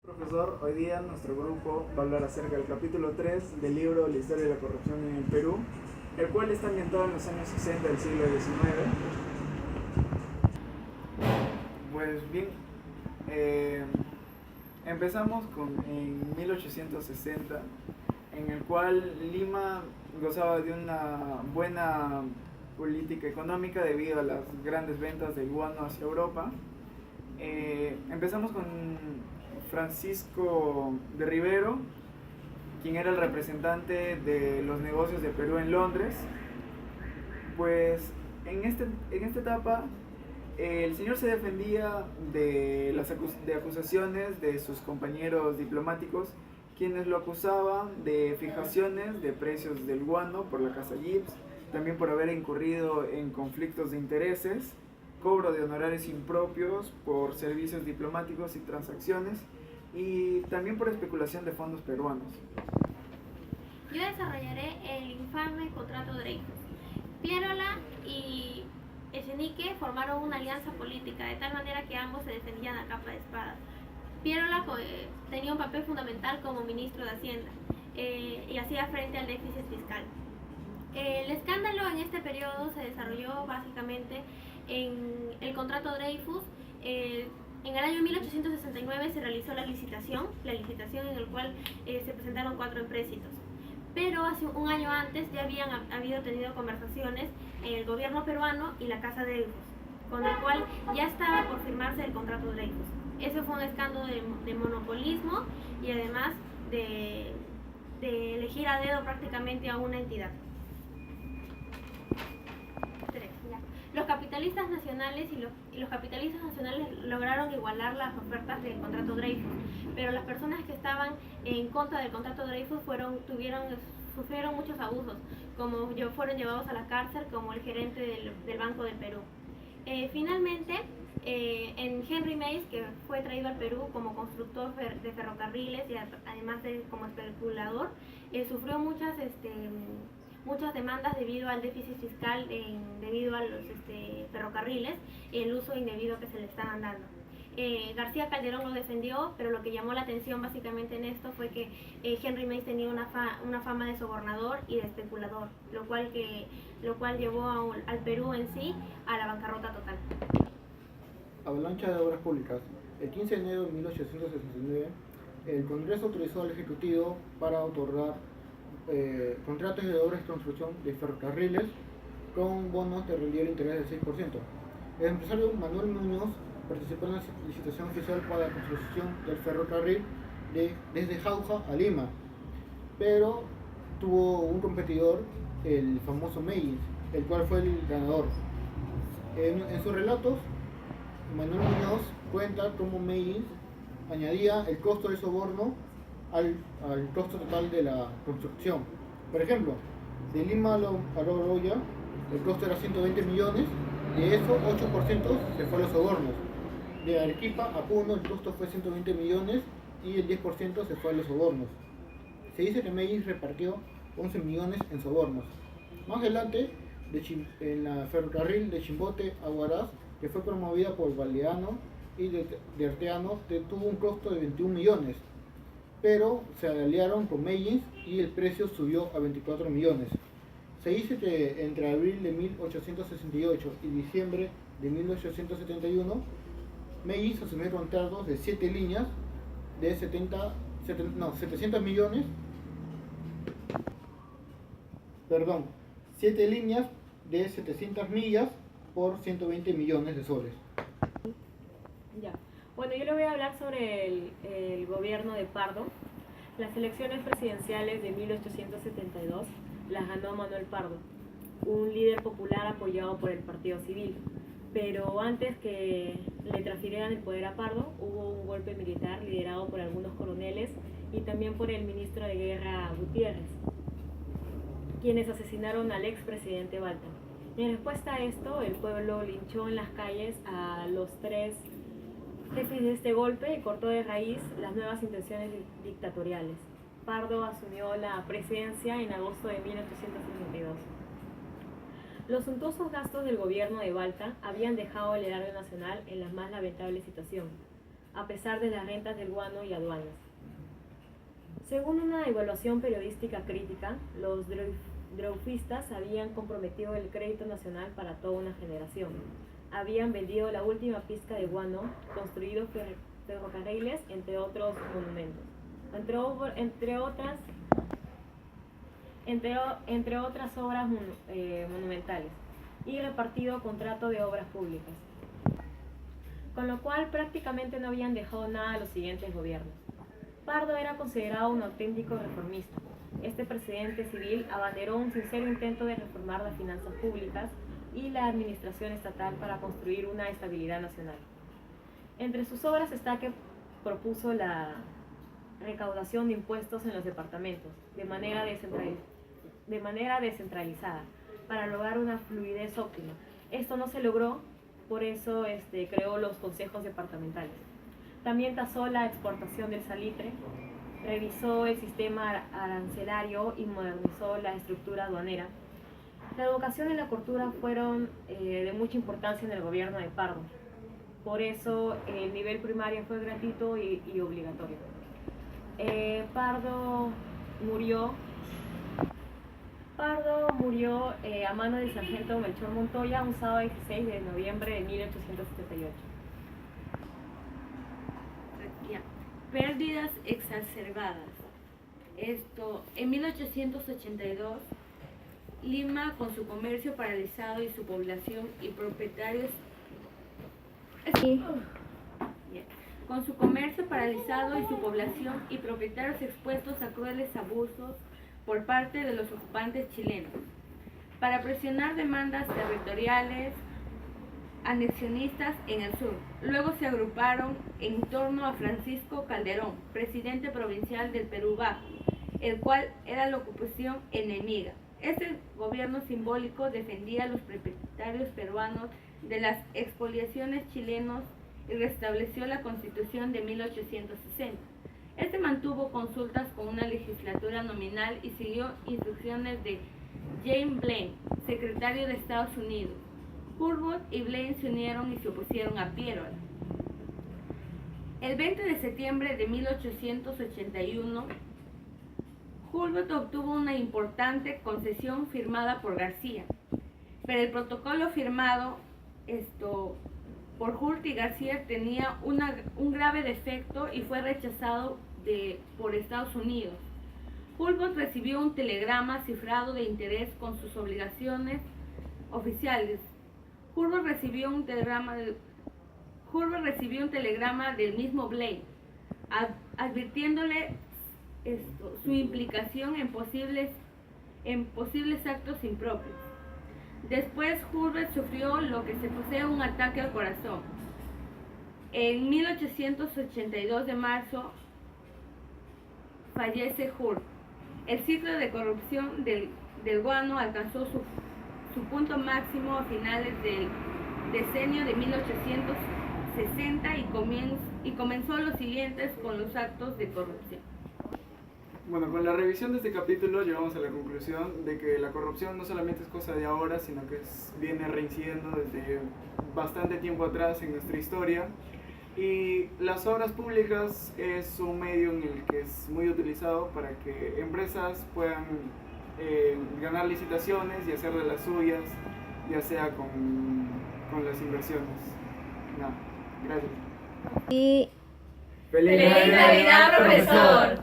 Profesor, hoy día nuestro grupo va a hablar acerca del capítulo 3 del libro La historia de la corrupción en el Perú, el cual está ambientado en los años 60 del siglo XIX. Pues bien, eh, empezamos en 1860, en el cual Lima gozaba de una buena política económica debido a las grandes ventas del guano hacia Europa. Empezamos con Francisco de Rivero, quien era el representante de los negocios de Perú en Londres. Pues en esta etapa el señor se defendía de de acusaciones de sus compañeros diplomáticos, quienes lo acusaban de fijaciones de precios del guano por la Casa Gibbs, también por haber incurrido en conflictos de intereses, cobro de honorarios impropios por servicios diplomáticos y transacciones, y también por especulación de fondos peruanos. Yo desarrollaré el infame contrato Dreyfus. Pierola y Echenique formaron una alianza política, de tal manera que ambos se defendían a capa de espada. Pierola tenía un papel fundamental como ministro de Hacienda y hacía frente al déficit fiscal. El escándalo en este periodo se desarrolló básicamente en el contrato Dreyfus. En el año 1869 se realizó la licitación en la cual se presentaron 4 empréstitos. Pero hace un año antes ya habían tenido conversaciones el gobierno peruano y la Casa Dreyfus, con el cual ya estaba por firmarse el contrato Dreyfus. Eso fue un escándalo de monopolismo y además de elegir a dedo prácticamente a una entidad. Los capitalistas nacionales lograron igualar las ofertas del contrato Dreyfus, pero las personas que estaban en contra del contrato Dreyfus sufrieron muchos abusos, como fueron llevados a la cárcel, como el gerente del Banco del Perú. Finalmente, en Henry Mays, que fue traído al Perú como constructor de ferrocarriles y además como especulador, sufrió muchas demandas debido al déficit fiscal, debido a los ferrocarriles y el uso indebido que se le estaban dando. García Calderón lo defendió, pero lo que llamó la atención básicamente en esto fue que Henry Mays tenía una fama de sobornador y de especulador, lo cual llevó al Perú en sí a la bancarrota total. Avalancha de obras públicas. El 15 de enero de 1869, el Congreso autorizó al Ejecutivo para otorgar contratos de obras de construcción de ferrocarriles con bonos de relieve interés del 6%. El empresario Manuel Muñoz participó en la licitación oficial para la construcción del ferrocarril desde Jauja a Lima, pero tuvo un competidor, el famoso Meijins, el cual fue el ganador. En sus relatos, Manuel Muñoz cuenta cómo Meijins añadía el costo del soborno al costo total de la construcción. Por ejemplo, de Lima a Loroya el costo era 120 millones, de eso 8% se fue a los sobornos. De Arequipa a Puno el costo fue 120 millones y el 10% se fue a los sobornos. Se dice que Meijins repartió 11 millones en sobornos. Más adelante, en la ferrocarril de Chimbote a Huaraz, que fue promovida por Galeano y de Arteano, tuvo un costo de 21 millones. Pero se aliaron con Meijins y el precio subió a 24 millones. Se dice que entre abril de 1868 y diciembre de 1871, Meijins asumió contratos de 7 líneas de 700 millones, 7 líneas de 700 millas por 120 millones de soles. Ya. Bueno, yo le voy a hablar sobre el gobierno de Pardo. Las elecciones presidenciales de 1872 las ganó Manuel Pardo, un líder popular apoyado por el Partido Civil. Pero antes que le transfirieran el poder a Pardo, hubo un golpe militar liderado por algunos coroneles y también por el ministro de Guerra Gutiérrez, quienes asesinaron al expresidente Balta. En respuesta a esto, el pueblo linchó en las calles a los 3 jefes de este golpe y cortó de raíz las nuevas intenciones dictatoriales. Pardo asumió la presidencia en agosto de 1862. Los suntuosos gastos del gobierno de Balta habían dejado al erario nacional en la más lamentable situación. a pesar de las rentas del guano y aduanas. Según una evaluación periodística crítica, los dreyfustas habían comprometido el crédito nacional para toda una generación. Habían vendido la última pizca de guano, construido ferrocarriles, entre otros monumentos. Entre otras obras monumentales, y repartido contrato de obras públicas, con lo cual prácticamente no habían dejado nada a los siguientes gobiernos. Pardo era considerado un auténtico reformista. Este presidente civil abanderó un sincero intento de reformar las finanzas públicas y la administración estatal para construir una estabilidad nacional. Entre sus obras está que propuso la recaudación de impuestos en los departamentos de manera descentralizada para lograr una fluidez óptima. Esto no se logró, por eso creó los consejos departamentales. También tasó la exportación del salitre, revisó el sistema arancelario y modernizó la estructura aduanera. La educación y la cultura fueron de mucha importancia en el gobierno de Pardo. Por eso el nivel primario fue gratuito y obligatorio. Pardo murió a mano del sargento Melchor Montoya un sábado 16 de noviembre de 1878. Ya. Pérdidas exacerbadas. En 1882, Lima, con su comercio paralizado y su población y propietarios expuestos a crueles abusos por parte de los ocupantes chilenos. Para presionar demandas territoriales anexionistas en el sur. Luego se agruparon en torno a Francisco Calderón, presidente provincial del Perú Bajo, el cual era la ocupación enemiga. Este gobierno simbólico defendía a los propietarios peruanos de las expoliaciones chilenos y restableció la Constitución de 1860. Este mantuvo consultas con una legislatura nominal y siguió instrucciones de James Blaine, secretario de Estados Unidos. Hurlbut y Blaine se unieron y se opusieron a Pierola. El 20 de septiembre de 1881, Hurlbut obtuvo una importante concesión firmada por García, pero el protocolo firmado por Hurlbut y García tenía un grave defecto y fue rechazado por Estados Unidos. Hurlbut recibió un telegrama cifrado de interés con sus obligaciones oficiales. Hurlbut recibió un telegrama del mismo Blaine, advirtiéndole su implicación en posibles actos impropios. Después Hurlbut sufrió lo que se posee un ataque al corazón. En 1882 de marzo fallece Hurlbut. El ciclo de corrupción del guano alcanzó su punto máximo a finales del decenio de 1860 y comenzó los siguientes con los actos de corrupción. Bueno, con la revisión de este capítulo llegamos a la conclusión de que la corrupción no solamente es cosa de ahora, sino que viene reincidiendo desde bastante tiempo atrás en nuestra historia. Y las obras públicas es un medio en el que es muy utilizado para que empresas puedan ganar licitaciones y hacer de las suyas, ya sea con las inversiones. Nada, gracias. Y ¡Feliz ¡Feliz Navidad, profesor!